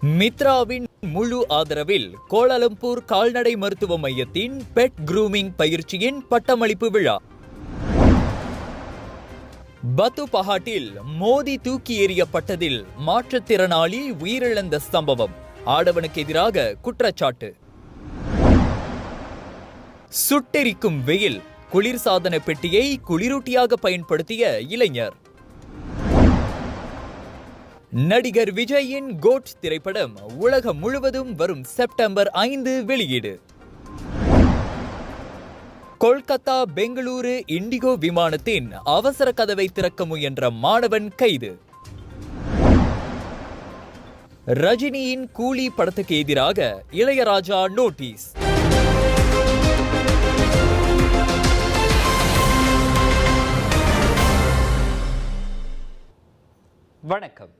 மித்ராவின் முழு ஆதரவில் கோலாலம்பூர் கால்நடை மருத்துவ மையத்தின் பெட் க்ரூமிங் பயிற்சியின் பட்டமளிப்பு விழா. பத்துபஹாட்டில் மோதி தூக்கி எறியப்பட்டதில் மாற்றுத்திறனாளி உயிரிழந்த சம்பவம். ஆடவனுக்கு எதிராக குற்றச்சாட்டு. சுட்டெரிக்கும் வெயில், குளிர்சாதன பெட்டியை குளிரூட்டியாக பயன்படுத்திய இளைஞர். நடிகர் விஜயின் கோட் திரைப்படம் உலகம் முழுவதும் வரும் செப்டம்பர் 5 வெளியீடு. கொல்கத்தா பெங்களூரு இண்டிகோ விமானத்தின் அவசர கதவை திறக்க முயன்ற மாணவன் கைது. ரஜினியின் கூலி படத்துக்கு எதிராக இளையராஜா நோட்டீஸ். வணக்கம்.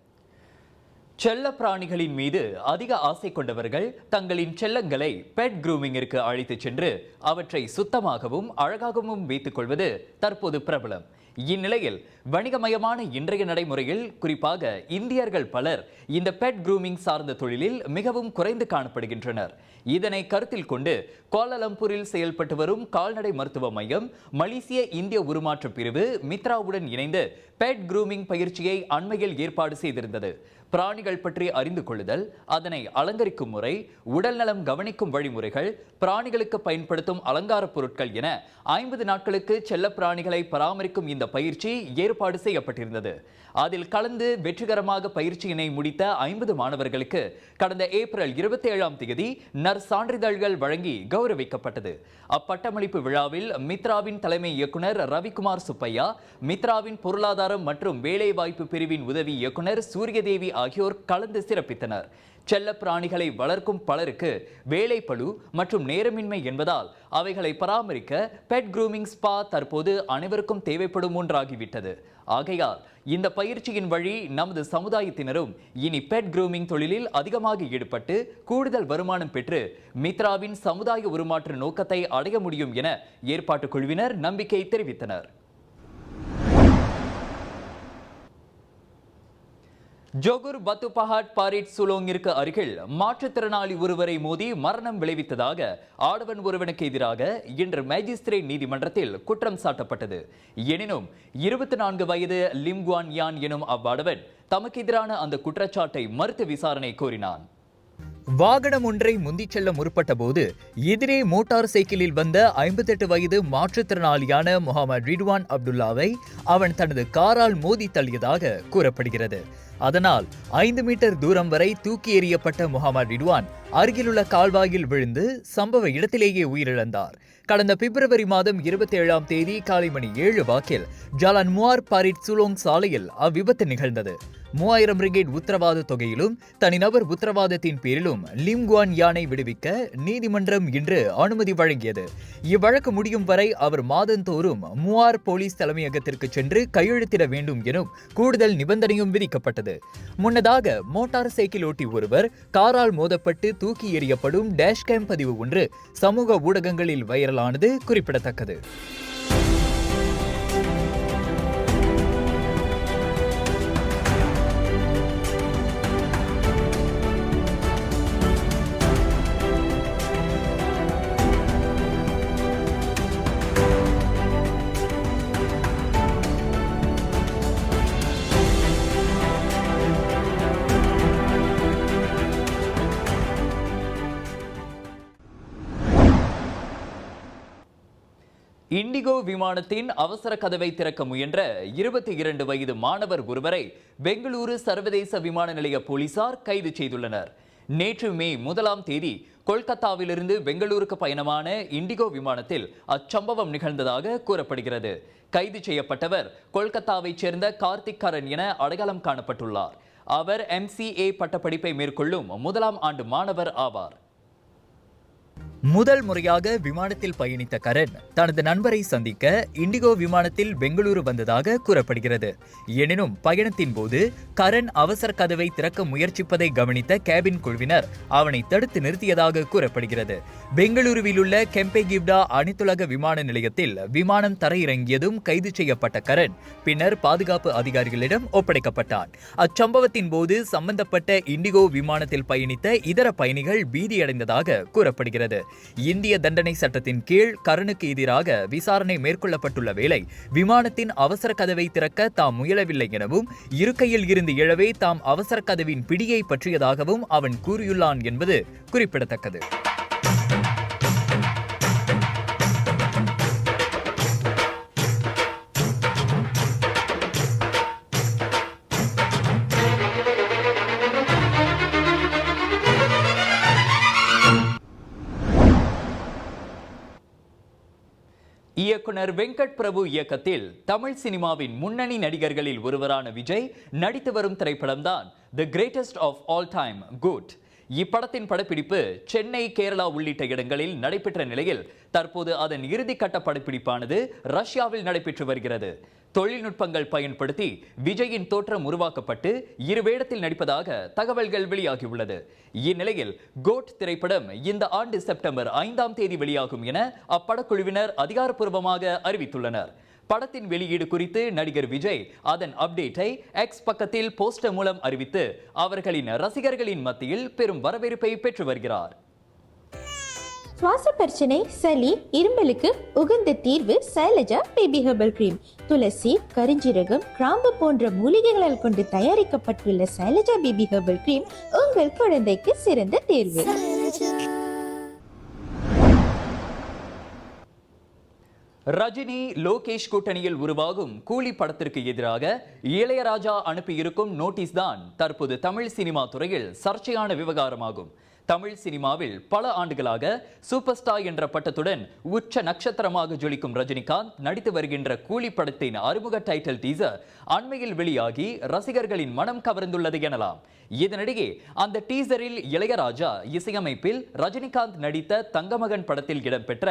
செல்ல பிராணிகளின் மீது அதிக ஆசை கொண்டவர்கள் தங்களின் செல்லங்களை பெட் க்ரூமிங்கிற்கு அழைத்துச் சென்று அவற்றை சுத்தமாகவும் அழகாகவும் வைத்துக் கொள்வது தற்போது பிரபலம். இந்நிலையில் வணிகமயமான இன்றைய நடைமுறையில் குறிப்பாக இந்தியர்கள் பலர் இந்த பெட் க்ரூமிங் சார்ந்த தொழிலில் மிகவும் குறைந்து காணப்படுகின்றனர். இதனை கருத்தில் கொண்டு கோலாலம்பூரில் செயல்பட்டு வரும் கால்நடை மருத்துவ மையம் மலேசிய இந்திய உருமாற்ற பிரிவு மித்ராவுடன் இணைந்து பெட் க்ரூமிங் பயிற்சியை அண்மையில் ஏற்பாடு செய்திருந்தது. பிராணிகள் பற்றி அறிந்து கொள்ளுதல், அதனை அலங்கரிக்கும் முறை, உடல்நலம் கவனிக்கும் வழிமுறைகள், பிராணிகளுக்கு பயன்படுத்தும் அலங்கார பொருட்கள் என 50 நாட்களுக்கு செல்ல பிராணிகளை பராமரிக்கும் இந்த பயிற்சி ஏற்பாடு செய்யப்பட்டிருந்தது. அதில் கலந்து வெற்றிகரமாக பயிற்சியினை முடித்த 50 மாணவர்களுக்கு கடந்த ஏப்ரல் 27ஆம் தேதி நற்சான்றிதழ்கள் வழங்கி கௌரவிக்கப்பட்டது. அப்பட்டமளிப்பு விழாவில் மித்ராவின் தலைமை இயக்குனர் ரவிக்குமார் சுப்பையா, மித்ராவின் பொருளாதாரம் மற்றும் வேலைவாய்ப்பு பிரிவின் உதவி இயக்குனர் சூரியதேவி ஆகியோர் கலந்து சிறப்பித்தனர். செல்ல பிராணிகளை வளர்க்கும் பலருக்கு வேலைப்பளு மற்றும் நேரமின்மை என்பதால் அவைகளை பராமரிக்க பெட் க்ரூமிங் ஸ்பா தற்போது அனைவருக்கும் தேவைப்படும் ஒன்றாகிவிட்டது. ஆகையால் இந்த பயிற்சியின் வழி நமது சமுதாயத்தினரும் இனி பெட் க்ரூமிங் தொழிலில் அதிகமாக ஈடுபட்டு கூடுதல் வருமானம் பெற்று மித்ராவின் சமுதாய உருமாற்ற நோக்கத்தை அடைய முடியும் என ஏற்பாட்டு குழுவினர் நம்பிக்கை தெரிவித்தனர். ஜோகூர் பத்துபஹாட் பாரிட் சுலோங்கிற்கு அருகில் மாற்றுத்திறனாளி ஒருவரை மோதி மரணம் விளைவித்ததாக ஆடவன் ஒருவனுக்கு எதிராக இன்று மேஜிஸ்திரேட் நீதிமன்றத்தில் குற்றம் சாட்டப்பட்டது. எனினும் 24 வயது லிம் குவான் யான் எனும் அவ்வாடவன் தமக்கு எதிரான அந்த குற்றச்சாட்டை மறுத்து விசாரணை கோரினான். வாகனம் ஒன்றை முந்திச் செல்ல முற்பட்ட போது எதிரே மோட்டார் சைக்கிளில் வந்த 58 வயது மாற்றுத்திறனாளியான முகமது ரிட்வான் அப்துல்லாவை அவன் தனது காரால் மோதி தள்ளியதாக கூறப்படுகிறது. அதனால் 5 மீட்டர் தூரம் வரை தூக்கி எறியப்பட்ட முகமது ரிட்வான் அருகிலுள்ள கால்வாயில் விழுந்து சம்பவ இடத்திலேயே உயிரிழந்தார். கடந்த பிப்ரவரி மாதம் 27ஆம் தேதி காலை மணி 7 வாக்கில் ஜாலான் முவார் பாரிட் சுலோங் சாலையில் அவ்விபத்து நிகழ்ந்தது. 3000 ரிங்கேட் உத்தரவாத தொகையிலும் தனிநபர் உத்தரவாதத்தின் பேரிலும் லிம் குவான் யானை விடுவிக்க நீதிமன்றம் இன்று அனுமதி வழங்கியது. இவ்வழக்கு முடியும் வரை அவர் மாதந்தோறும் முவார் போலீஸ் தலைமையகத்திற்கு சென்று கையெழுத்திட வேண்டும் எனும் கூடுதல் நிபந்தனையும் விதிக்கப்பட்டது. முன்னதாக மோட்டார் சைக்கிள் ஓட்டி ஒருவர் காரால் மோதப்பட்டு தூக்கி எறியப்படும் டேஷ்கேம் பதிவு ஒன்று சமூக ஊடகங்களில் வைரலானது குறிப்பிடத்தக்கது. இண்டிகோ விமானத்தின் அவசர கதவை திறக்க முயன்ற 22 வயது மாணவர் ஒருவரை பெங்களூரு சர்வதேச விமான நிலைய போலீசார் கைது செய்துள்ளனர். நேற்று மே 1ஆம் தேதி கொல்கத்தாவிலிருந்து பெங்களூருக்கு பயணமான இண்டிகோ விமானத்தில் அச்சம்பவம் நிகழ்ந்ததாக கூறப்படுகிறது. கைது செய்யப்பட்டவர் கொல்கத்தாவைச் சேர்ந்த கார்த்திக் கரன் என அடையாளம் காணப்பட்டுள்ளார். அவர் MCA பட்டப்படிப்பை மேற்கொள்ளும் 1ஆம் ஆண்டு மாணவர் ஆவார். முதல் முறையாக விமானத்தில் பயணித்த கரண் தனது நண்பரை சந்திக்க இண்டிகோ விமானத்தில் பெங்களூரு வந்ததாக கூறப்படுகிறது. எனினும் பயணத்தின் போது கரண் அவசர கதவை திறக்க முயற்சிப்பதை கவனித்த கேபின் குழுவினர் அவனை தடுத்து நிறுத்தியதாக கூறப்படுகிறது. பெங்களூருவில் உள்ள கெம்பேகிவ்டா அனைத்துலக விமான நிலையத்தில் விமானம் தரையிறங்கியதும் கைது செய்யப்பட்ட கரண் பின்னர் பாதுகாப்பு அதிகாரிகளிடம் ஒப்படைக்கப்பட்டான். அச்சம்பவத்தின் போது சம்பந்தப்பட்ட இண்டிகோ விமானத்தில் பயணித்த இதர பயணிகள் பீதியடைந்ததாக கூறப்படுகிறது. இந்திய தண்டனை சட்டத்தின் கீழ் கரணுக்கு எதிராக விசாரணை மேற்கொள்ளப்பட்டுள்ள வேளை விமானத்தின் அவசர கதவை திறக்க தாம் முயலவில்லை எனவும் இருக்கையில் இருந்து எழவே தாம் அவசர கதவின் பிடியை பற்றியதாகவும் அவன் கூறியுள்ளான் என்பது குறிப்பிடத்தக்கது. இயக்குனர் வெங்கட் பிரபு இயக்கத்தில் தமிழ் சினிமாவின் முன்னணி நடிகர்களில் ஒருவரான விஜய் நடித்து வரும் திரைப்படம்தான் the greatest of all time good. இப்படத்தின் படப்பிடிப்பு சென்னை, கேரளா உள்ளிட்ட இடங்களில் நடைபெற்ற நிலையில் தற்போது அதன் இறுதிக்கட்ட படப்பிடிப்பானது ரஷ்யாவில் நடைபெற்று வருகிறது. தொழில்நுட்பங்கள் பயன்படுத்தி விஜயின் தோற்றம் உருவாக்கப்பட்டு இரு வேடத்தில் நடிப்பதாக தகவல்கள் வெளியாகியுள்ளது. இந்நிலையில் கோட் திரைப்படம் இந்த ஆண்டு செப்டம்பர் 5ஆம் தேதி வெளியாகும் என அப்படக்குழுவினர் அதிகாரப்பூர்வமாக அறிவித்துள்ளனர். படத்தின் வெளியீடு குறித்து நடிகர் விஜய் அதன் அப்டேட்டை எக்ஸ் பக்கத்தில் போஸ்டர் மூலம் அறிவித்து அவர்களின் ரசிகர்களின் மத்தியில் பெரும் வரவேற்பை பெற்று வருகிறார். சுவாச பிரச்சனை, சளி, இருமலுக்கு உகந்த தீர்வு சைலஜா பேபி ஹெர்பல் கிரீம். துளசி, கரிஞ்சீரகம், கிராம்பு போன்ற மூலிகைகளால் கொண்டு தயாரிக்கப்பட்டுள்ள சைலஜா பேபி ஹெர்பல் கிரீம் உங்கள் குழந்தைக்கு சிறந்த தேர்வு. ரஜினி, லோகேஷ் கூட்டணியில் உருவாகும் கூலி படத்திற்கு எதிராக இளையராஜா அனுப்பியிருக்கும் நோட்டீஸ் தான் தற்போது தமிழ் சினிமா துறையில் சர்ச்சையான விவகாரமாகும். தமிழ் சினிமாவில் பல ஆண்டுகளாக சூப்பர் ஸ்டார் என்ற பட்டத்துடன் உச்ச நட்சத்திரமாக ஜொலிக்கும் ரஜினிகாந்த் நடித்து வருகின்ற கூலி படத்தின் அறிமுக டைட்டில் டீசர் அண்மையில் வெளியாகி ரசிகர்களின் மனம் கவர்ந்துள்ளது எனலாம். இதனிடையே அந்த டீசரில் இளையராஜா இசையமைப்பில் ரஜினிகாந்த் நடித்த தங்கமகன் படத்தில் இடம்பெற்ற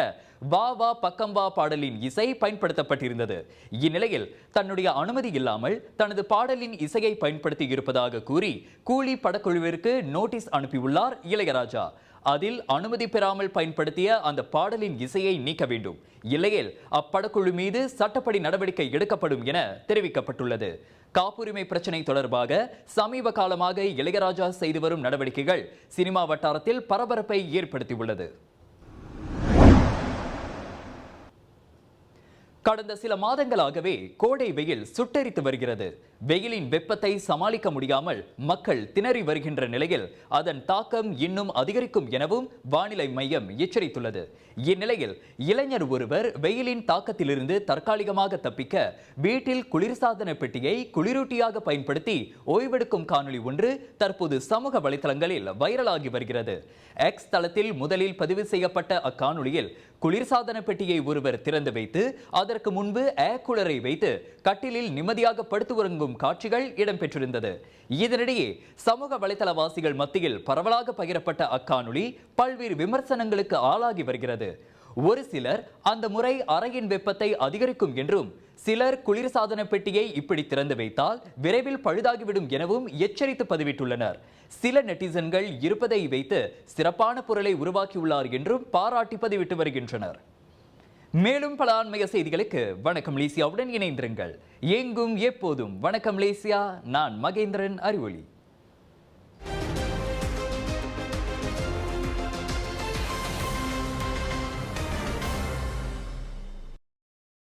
வா வா பக்கம் வா பாடலின் இசை பயன்படுத்தப்பட்டிருந்தது. இந்நிலையில் தன்னுடைய அனுமதி இல்லாமல் தனது பாடலின் இசையை பயன்படுத்தி இருப்பதாக கூறி கூலி படக்குழுவிற்கு நோட்டீஸ் அனுப்பியுள்ளார் இளையராஜா. அதில் அனுமதி பெறாமல் பயன்படுத்திய அந்த பாடலின் இசையை நீக்க வேண்டும், இல்லையேல் அப்படக்குழு மீது சட்டப்படி நடவடிக்கை எடுக்கப்படும் என தெரிவிக்கப்பட்டுள்ளது. காப்புரிமை பிரச்சனை தொடர்பாக சமீப காலமாக இளையராஜா செய்து வரும் நடவடிக்கைகள் சினிமா வட்டாரத்தில் பரபரப்பை ஏற்படுத்தியுள்ளது. கடந்த சில மாதங்களாகவே கோடை வெயில் சுட்டெரித்து வருகிறது. வெயிலின் வெப்பத்தை சமாளிக்க முடியாமல் மக்கள் திணறி வருகின்ற நிலையில் அதன் தாக்கம் இன்னும் அதிகரிக்கும் எனவும் வானிலை மையம் எச்சரித்துள்ளது. இந்நிலையில் இளைஞர் ஒருவர் வெயிலின் தாக்கத்திலிருந்து தற்காலிகமாக தப்பிக்க வீட்டில் குளிர்சாதன பெட்டியை குளிரூட்டியாக பயன்படுத்தி ஓய்வெடுக்கும் காணொலி ஒன்று தற்போது சமூக வலைதளங்களில் வைரலாகி வருகிறது. எக்ஸ் தளத்தில் முதலில் பதிவு செய்யப்பட்ட அக்காணொலியில் குளிர்சாதன பெட்டியை ஒருவர் திறந்து வைத்து அதற்கு முன்பு ஏர் கூலரை வைத்து கட்டிலில் நிம்மதியாக படுத்து உறங்கும் காட்சிகள் இடம்பெற்றிருந்தது. இதனிடையே சமூக வலைதளவாசிகள் மத்தியில் பரவலாக பகிரப்பட்ட அக்காணொலி பல்வேறு விமர்சனங்களுக்கு ஆளாகி வருகிறது. ஒரு சிலர் அந்த முறை அறையின் வெப்பத்தை அதிகரிக்கும் என்றும், சிலர் குளிர்சாதன பெட்டியை இப்படி திறந்து வைத்தால் விரைவில் பழுதாகிவிடும் எனவும் எச்சரித்து பதிவிட்டுள்ளனர். சில நெட்டிசன்கள் இருப்பதை வைத்து சிறப்பான பொருளை உருவாக்கியுள்ளார் என்றும் பாராட்டி பதிவிட்டு வருகின்றனர். மேலும் பல ஆன்மீக செய்திகளுக்கு வணக்கம் மலேசியாவுடன் இணைந்திருங்கள். எங்கும் எப்போதும் வணக்கம் மலேசியா. நான் மகேந்திரன் அறிவொளி.